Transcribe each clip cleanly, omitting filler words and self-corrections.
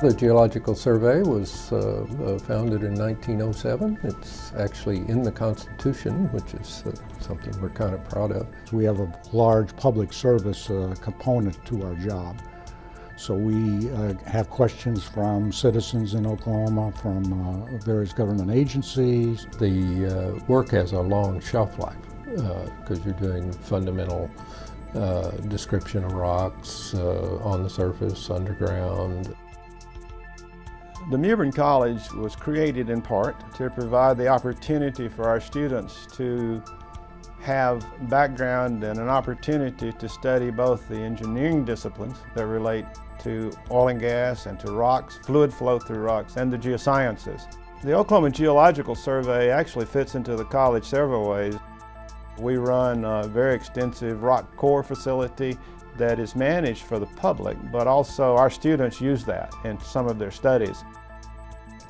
The Geological Survey was founded in 1907. It's actually in the Constitution, which is something we're kind of proud of. We have a large public service component to our job. So we have questions from citizens in Oklahoma, from various government agencies. The work has a long shelf life because you're doing fundamental description of rocks on the surface, underground. The Mewburn College was created in part to provide the opportunity for our students to have background and an opportunity to study both the engineering disciplines that relate to oil and gas and to rocks, fluid flow through rocks, and the geosciences. The Oklahoma Geological Survey actually fits into the college several ways. We run a very extensive rock core facility that is managed for the public, but also our students use that in some of their studies.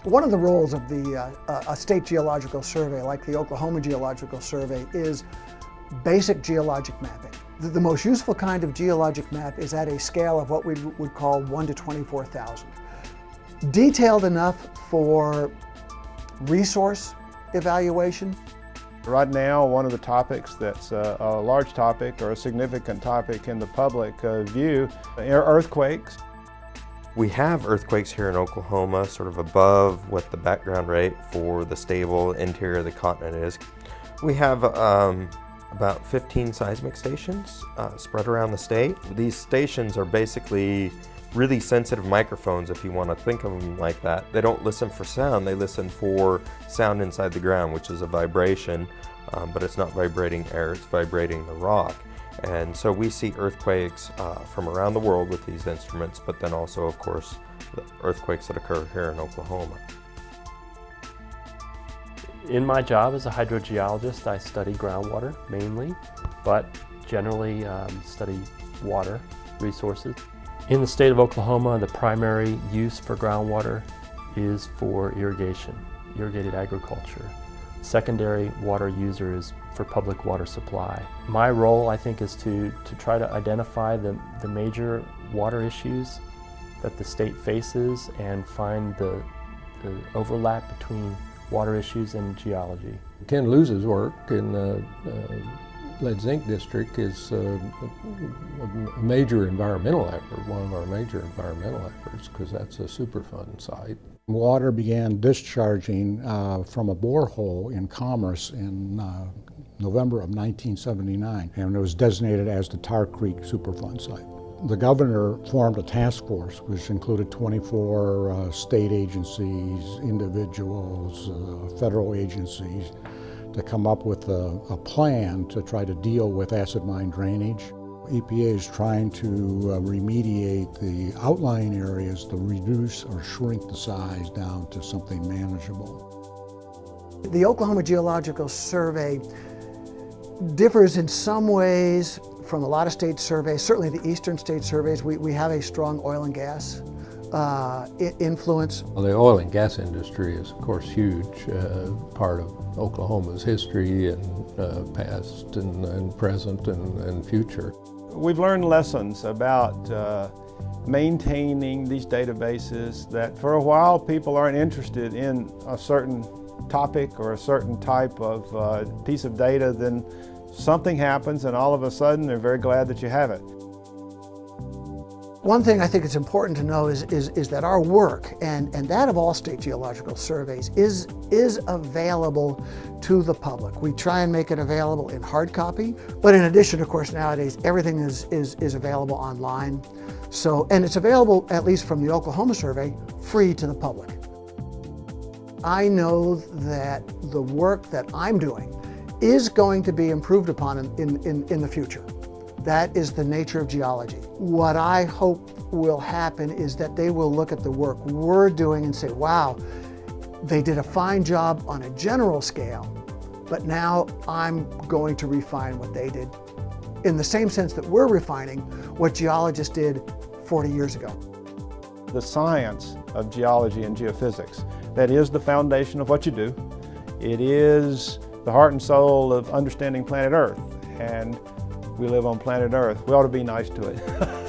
One of the roles of a state geological survey like the Oklahoma Geological Survey is basic geologic mapping. The most useful kind of geologic map is at a scale of what we would call 1 to 24,000. Detailed enough for resource evaluation. Right now, one of the topics that's a large topic or a significant topic in the public view are earthquakes. We have earthquakes here in Oklahoma, sort of above what the background rate for the stable interior of the continent is. We have about 15 seismic stations spread around the state. These stations are basically really sensitive microphones, if you want to think of them like that. They don't listen for sound, they listen for sound inside the ground, which is a vibration, but it's not vibrating air, it's vibrating the rock. And so we see earthquakes from around the world with these instruments, but then also, of course, the earthquakes that occur here in Oklahoma. In my job as a hydrogeologist, I study groundwater mainly, but generally study water resources. In the state of Oklahoma, the primary use for groundwater is for irrigation, irrigated agriculture. Secondary water user is for public water supply. My role, I think, is to try to identify the major water issues that the state faces and find the overlap between water issues and geology. Ken Luza's work in the lead zinc district is a major environmental effort, one of our major environmental efforts, because that's a Superfund site. Water began discharging from a borehole in Commerce in November of 1979, and it was designated as the Tar Creek Superfund site. The governor formed a task force which included 24 state agencies, individuals, federal agencies, to come up with a plan to try to deal with acid mine drainage. EPA is trying to remediate the outlying areas to reduce or shrink the size down to something manageable. The Oklahoma Geological Survey differs in some ways from a lot of state surveys. Certainly the eastern state surveys, we have a strong oil and gas influence. Well, the oil and gas industry is, of course, huge part of Oklahoma's history and past and present and future. We've learned lessons about maintaining these databases that for a while people aren't interested in a certain topic or a certain type of piece of data, then something happens and all of a sudden they're very glad that you have it. One thing I think it's important to know is that our work, and that of all state geological surveys, is available to the public. We try and make it available in hard copy, but in addition, of course, nowadays everything is available online. So, and it's available, at least from the Oklahoma Survey, free to the public. I know that the work that I'm doing is going to be improved upon in the future. That is the nature of geology. What I hope will happen is that they will look at the work we're doing and say, wow, they did a fine job on a general scale, but now I'm going to refine what they did in the same sense that we're refining what geologists did 40 years ago. The science of geology and geophysics, that is the foundation of what you do. It is the heart and soul of understanding planet Earth, and we live on planet Earth. We ought to be nice to it.